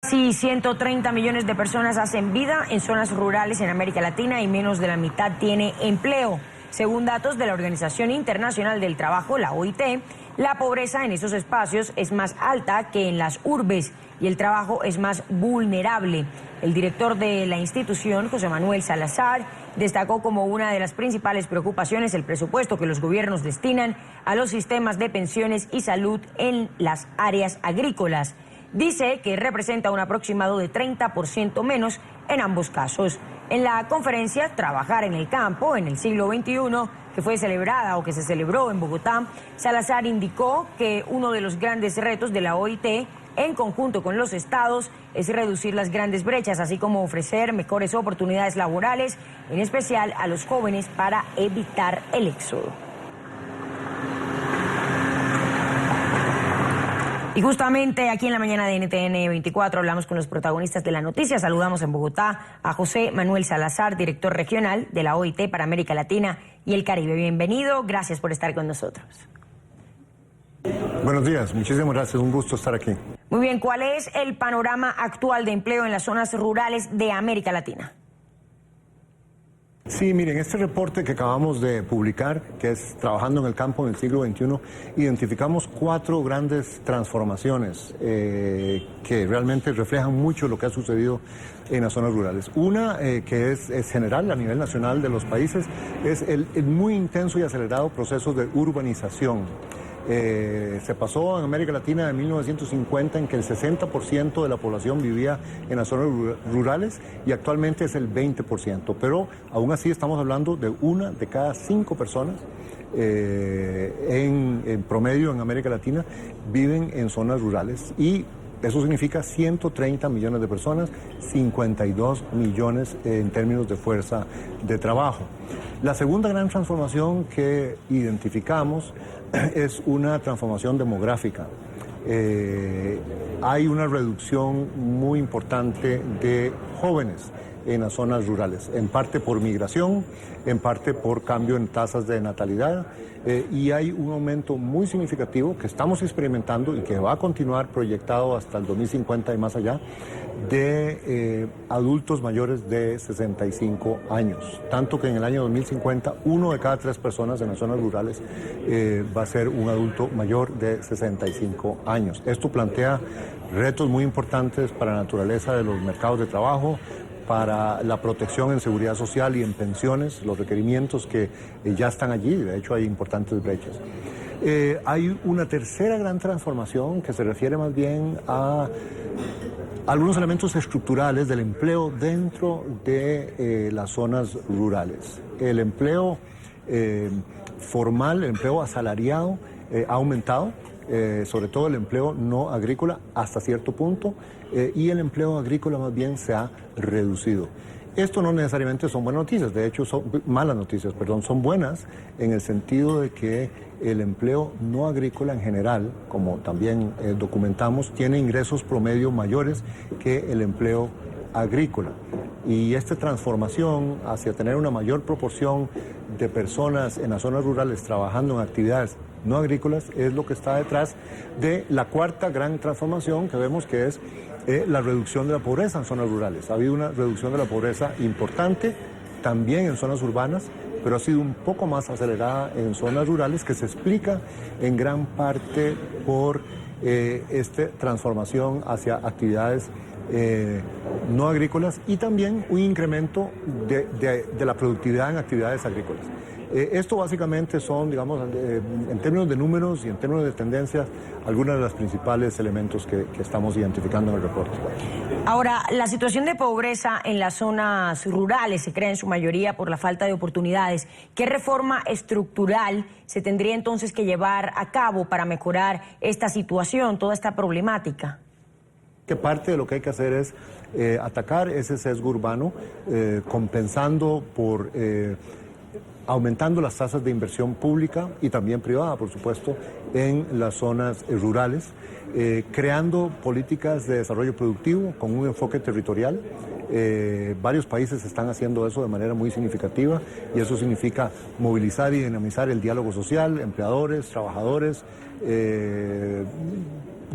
Sí, 130 millones de personas hacen vida en zonas rurales en América Latina y menos de la mitad tiene empleo. Según datos de la Organización Internacional del Trabajo, la OIT, la pobreza en esos espacios es más alta que en las urbes y el trabajo es más vulnerable. El director de la institución, José Manuel Salazar, destacó como una de las principales preocupaciones el presupuesto que los gobiernos destinan a los sistemas de pensiones y salud en las áreas agrícolas. Dice que representa un aproximado de 30% menos en ambos casos. En la conferencia Trabajar en el campo en el siglo XXI, que fue celebrada o que se celebró en Bogotá, Salazar indicó que uno de los grandes retos de la OIT, en conjunto con los estados, es reducir las grandes brechas, así como ofrecer mejores oportunidades laborales, en especial a los jóvenes, para evitar el éxodo. Y justamente aquí en la mañana de NTN 24 hablamos con los protagonistas de la noticia. Saludamos en Bogotá a José Manuel Salazar, director regional de la OIT para América Latina y el Caribe. Bienvenido, gracias por estar con nosotros. Buenos días, muchísimas gracias, un gusto estar aquí. Muy bien, ¿cuál es el panorama actual de empleo en las zonas rurales de América Latina? Sí, miren, este reporte que acabamos de publicar, que es Trabajando en el campo en el siglo XXI, identificamos 4 grandes transformaciones que realmente reflejan mucho lo que ha sucedido en las zonas rurales. Una que es general a nivel nacional de los países, es el muy intenso y acelerado proceso de urbanización. Se pasó en América Latina de 1950 en que el 60% de la población vivía en las zonas rurales y actualmente es el 20%, pero aún así estamos hablando de 1 de cada 5 personas en promedio en América Latina viven en zonas rurales y eso significa 130 millones de personas, 52 millones en términos de fuerza de trabajo. La segunda gran transformación que identificamos es una transformación demográfica. Hay una reducción muy importante de jóvenes en las zonas rurales, en parte por migración, en parte por cambio en tasas de natalidad, y hay un aumento muy significativo que estamos experimentando y que va a continuar proyectado hasta el 2050 y más allá, de adultos mayores de 65 años. Tanto que en el año 2050, 1 de cada 3 personas en las zonas rurales va a ser un adulto mayor de 65 años. Esto plantea retos muy importantes para la naturaleza de los mercados de trabajo, para la protección en seguridad social y en pensiones, los requerimientos que ya están allí, de hecho hay importantes brechas. Hay una tercera gran transformación que se refiere más bien a algunos elementos estructurales del empleo dentro de las zonas rurales. El empleo formal, el empleo asalariado ha aumentado, sobre todo el empleo no agrícola hasta cierto punto, y el empleo agrícola más bien se ha reducido. Esto no necesariamente son buenas noticias, de hecho son malas noticias, perdón, son buenas en el sentido de que el empleo no agrícola en general, como también documentamos, tiene ingresos promedio mayores que el empleo agrícola. Y esta transformación hacia tener una mayor proporción de personas en las zonas rurales trabajando en actividades no agrícolas es lo que está detrás de la cuarta gran transformación que vemos, que es la reducción de la pobreza en zonas rurales. Ha habido una reducción de la pobreza importante también en zonas urbanas, pero ha sido un poco más acelerada en zonas rurales, que se explica en gran parte por esta transformación hacia actividades no agrícolas y también un incremento de la productividad en actividades agrícolas. Esto básicamente son, digamos, en términos de números y en términos de tendencias, algunos de los principales elementos que estamos identificando en el reporte. Ahora, la situación de pobreza en las zonas rurales se crea en su mayoría por la falta de oportunidades. ¿Qué reforma estructural se tendría entonces que llevar a cabo para mejorar esta situación, toda esta problemática? Que parte de lo que hay que hacer es atacar ese sesgo urbano, compensando por aumentando las tasas de inversión pública y también privada, por supuesto, en las zonas rurales, creando políticas de desarrollo productivo con un enfoque territorial. Varios países están haciendo eso de manera muy significativa y eso significa movilizar y dinamizar el diálogo social, empleadores, trabajadores,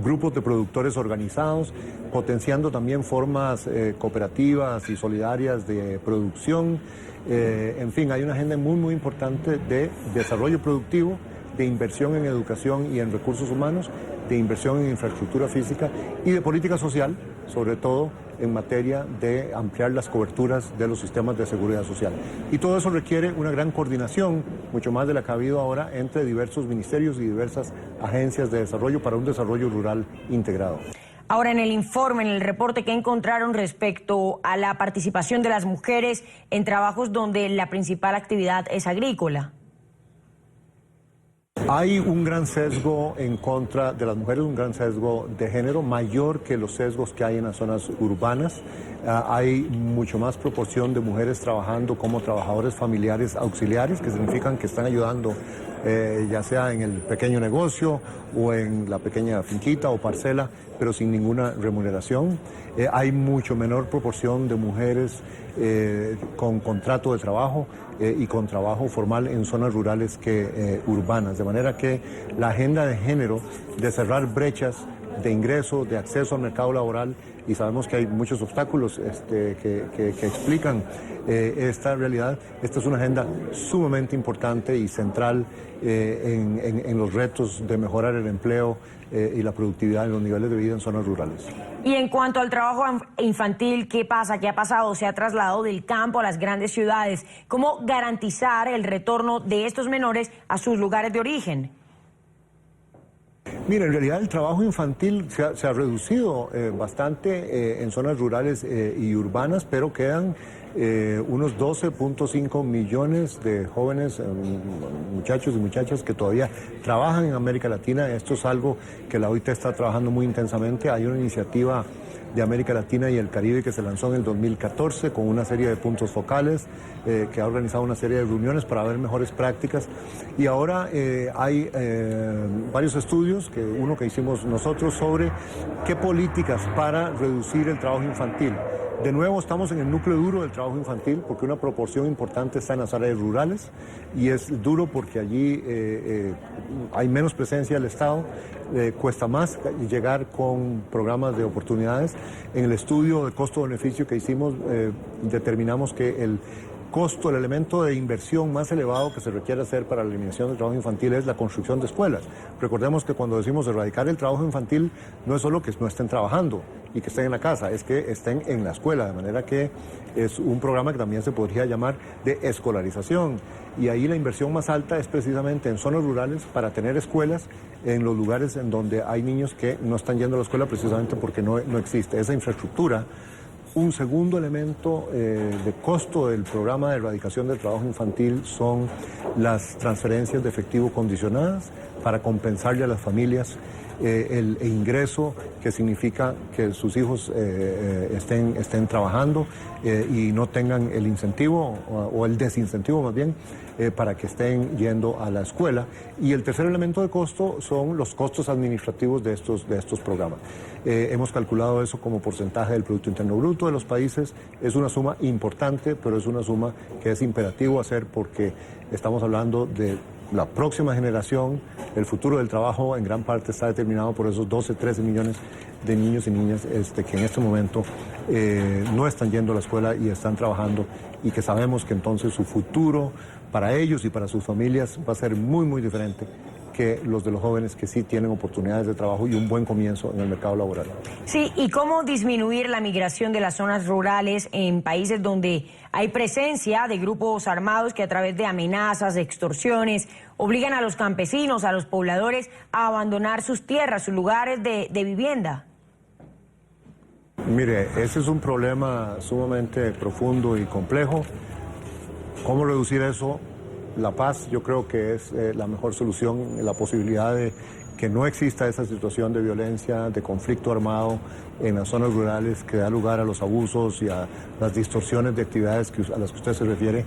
grupos de productores organizados, potenciando también formas cooperativas y solidarias de producción. En fin, hay una agenda muy importante de desarrollo productivo, de inversión en educación y en recursos humanos, de inversión en infraestructura física y de política social, sobre todo en materia de ampliar las coberturas de los sistemas de seguridad social. Y todo eso requiere una gran coordinación, mucho más de la que ha habido ahora, entre diversos ministerios y diversas agencias de desarrollo para un desarrollo rural integrado. Ahora, en el informe, en el reporte, ¿qué encontraron respecto a la participación de las mujeres en trabajos donde la principal actividad es agrícola? Hay un gran sesgo en contra de las mujeres, un gran sesgo de género, mayor que los sesgos que hay en las zonas urbanas. Hay mucho más proporción de mujeres trabajando como trabajadores familiares auxiliares, que significan que están ayudando ya sea en el pequeño negocio o en la pequeña finquita o parcela, pero sin ninguna remuneración. Hay mucho menor proporción de mujeres con contrato de trabajo y con trabajo formal en zonas rurales que urbanas. De manera que la agenda de género, de cerrar brechas de ingreso, de acceso al mercado laboral, y sabemos que hay muchos obstáculos que explican esta realidad. Esta es una agenda sumamente importante y central en los retos de mejorar el empleo y la productividad en los niveles de vida en zonas rurales. Y en cuanto al trabajo infantil, ¿qué pasa? ¿Qué ha pasado? ¿Se ha trasladado del campo a las grandes ciudades? ¿Cómo garantizar el retorno de estos menores a sus lugares de origen? Mira, en realidad el trabajo infantil se ha reducido bastante en zonas rurales y urbanas, pero quedan unos 12.5 millones de jóvenes, muchachos y muchachas que todavía trabajan en América Latina. Esto es algo que la OIT está trabajando muy intensamente. Hay una iniciativa de América Latina y el Caribe que se lanzó en el 2014 con una serie de puntos focales, que ha organizado una serie de reuniones para ver mejores prácticas. Y ahora hay varios estudios, uno que hicimos nosotros, sobre qué políticas para reducir el trabajo infantil. De nuevo estamos en el núcleo duro del trabajo infantil porque una proporción importante está en las áreas rurales y es duro porque allí hay menos presencia del Estado, cuesta más llegar con programas de oportunidades. En el estudio de costo-beneficio que hicimos determinamos que el costo, el elemento de inversión más elevado que se requiere hacer para la eliminación del trabajo infantil es la construcción de escuelas. Recordemos que cuando decimos erradicar el trabajo infantil no es solo que no estén trabajando y que estén en la casa, es que estén en la escuela, de manera que es un programa que también se podría llamar de escolarización. Y ahí la inversión más alta es precisamente en zonas rurales para tener escuelas en los lugares en donde hay niños que no están yendo a la escuela precisamente porque no existe esa infraestructura. Un segundo elemento de costo del programa de erradicación del trabajo infantil son las transferencias de efectivo condicionadas para compensarle a las familias el ingreso que significa que sus hijos estén trabajando y no tengan el incentivo o el desincentivo más bien para que estén yendo a la escuela. Y el tercer elemento de costo son los costos administrativos de estos programas. Hemos calculado eso como porcentaje del Producto Interno Bruto de los países. Es una suma importante, pero es una suma que es imperativo hacer porque estamos hablando de la próxima generación. El futuro del trabajo en gran parte está determinado por esos 12, 13 millones de niños y niñas que en este momento no están yendo a la escuela y están trabajando, y que sabemos que entonces su futuro para ellos y para sus familias va a ser muy diferente que los de los jóvenes que sí tienen oportunidades de trabajo y un buen comienzo en el mercado laboral. Sí, ¿y cómo disminuir la migración de las zonas rurales en países donde hay presencia de grupos armados que a través de amenazas, de extorsiones, obligan a los campesinos, a los pobladores a abandonar sus tierras, sus lugares de vivienda? Mire, ese es un problema sumamente profundo y complejo. ¿Cómo reducir eso? La paz, yo creo que es la mejor solución, la posibilidad de que no exista esa situación de violencia, de conflicto armado en las zonas rurales que da lugar a los abusos y a las distorsiones de actividades a las que usted se refiere.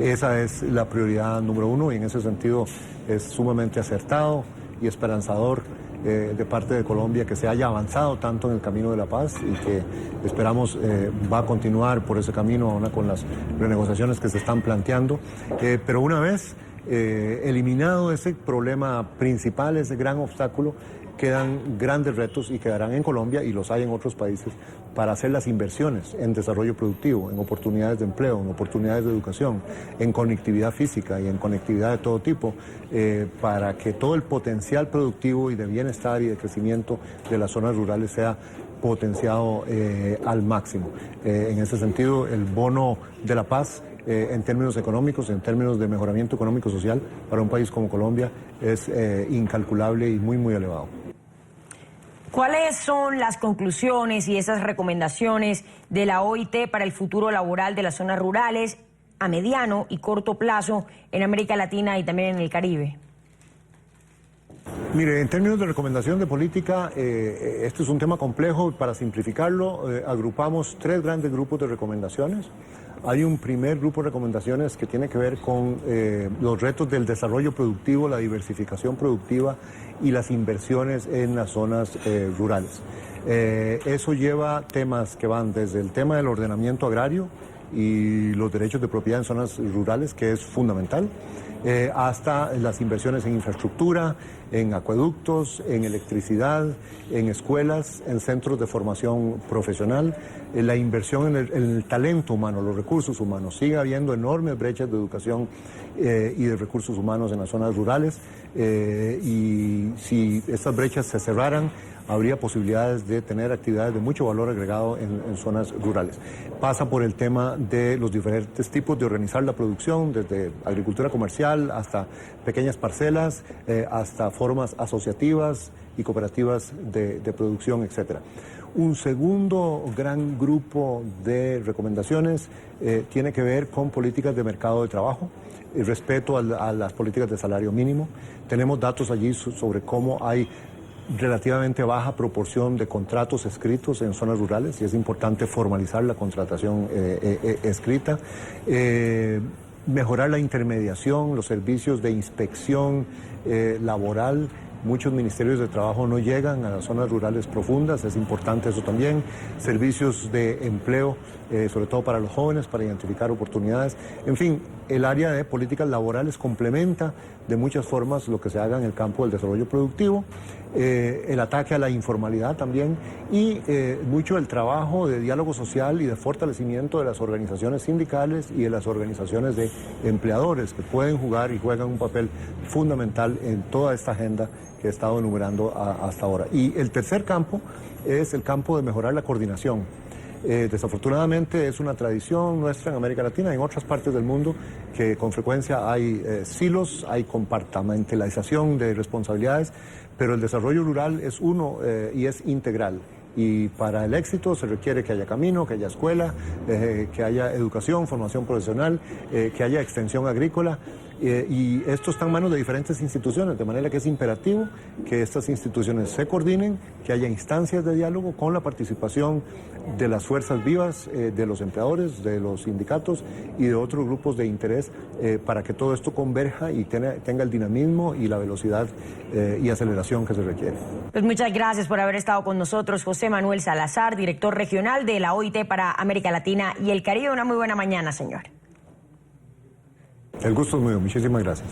Esa es la prioridad número uno y en ese sentido es sumamente acertado y esperanzador de parte de Colombia que se haya avanzado tanto en el camino de la paz y que esperamos va a continuar por ese camino ahora con las renegociaciones que se están planteando. Pero una vez eliminado ese problema principal, ese gran obstáculo, quedan grandes retos y quedarán en Colombia, y los hay en otros países, para hacer las inversiones en desarrollo productivo, en oportunidades de empleo, en oportunidades de educación, en conectividad física y en conectividad de todo tipo, para que todo el potencial productivo y de bienestar y de crecimiento de las zonas rurales sea potenciado al máximo. En ese sentido, el bono de la paz, en términos económicos, en términos de mejoramiento económico-social, para un país como Colombia, es incalculable y muy, muy elevado. ¿Cuáles son las conclusiones y esas recomendaciones de la OIT para el futuro laboral de las zonas rurales a mediano y corto plazo en América Latina y también en el Caribe? Mire, en términos de recomendación de política, este es un tema complejo. Para simplificarlo, agrupamos 3 grandes grupos de recomendaciones. Hay un primer grupo de recomendaciones que tiene que ver con los retos del desarrollo productivo, la diversificación productiva y las inversiones en las zonas rurales. Eso lleva temas que van desde el tema del ordenamiento agrario y los derechos de propiedad en zonas rurales, que es fundamental, hasta las inversiones en infraestructura, en acueductos, en electricidad, en escuelas, en centros de formación profesional, la inversión en el talento humano, los recursos humanos. Sigue habiendo enormes brechas de educación y de recursos humanos en las zonas rurales, y si estas brechas se cerraran, habría posibilidades de tener actividades de mucho valor agregado en zonas rurales. Pasa por el tema de los diferentes tipos de organizar la producción, desde agricultura comercial hasta pequeñas parcelas, hasta formas asociativas y cooperativas de producción, etc. Un segundo gran grupo de recomendaciones tiene que ver con políticas de mercado de trabajo, y respeto a las políticas de salario mínimo. Tenemos datos allí sobre cómo hay relativamente baja proporción de contratos escritos en zonas rurales y es importante formalizar la contratación escrita, mejorar la intermediación, los servicios de inspección laboral. Muchos ministerios de trabajo no llegan a las zonas rurales profundas, es importante eso también. Servicios de empleo, sobre todo para los jóvenes, para identificar oportunidades. En fin, el área de políticas laborales complementa de muchas formas lo que se haga en el campo del desarrollo productivo, el ataque a la informalidad también, y mucho el trabajo de diálogo social y de fortalecimiento de las organizaciones sindicales y de las organizaciones de empleadores, que pueden jugar y juegan un papel fundamental en toda esta agenda que he estado enumerando hasta ahora. Y el tercer campo es el campo de mejorar la coordinación. Desafortunadamente es una tradición nuestra en América Latina y en otras partes del mundo que con frecuencia hay silos, hay compartimentalización de responsabilidades, pero el desarrollo rural es uno y es integral. Y para el éxito se requiere que haya camino, que haya escuela, que haya educación, formación profesional, que haya extensión agrícola. Y esto está en manos de diferentes instituciones, de manera que es imperativo que estas instituciones se coordinen, que haya instancias de diálogo con la participación de las fuerzas vivas, de los empleadores, de los sindicatos y de otros grupos de interés, para que todo esto converja y tenga el dinamismo y la velocidad y aceleración que se requiere. Pues muchas gracias por haber estado con nosotros, José Manuel Salazar, director regional de la OIT para América Latina y el Caribe. Una muy buena mañana, señor. El gusto es mío, muchísimas gracias.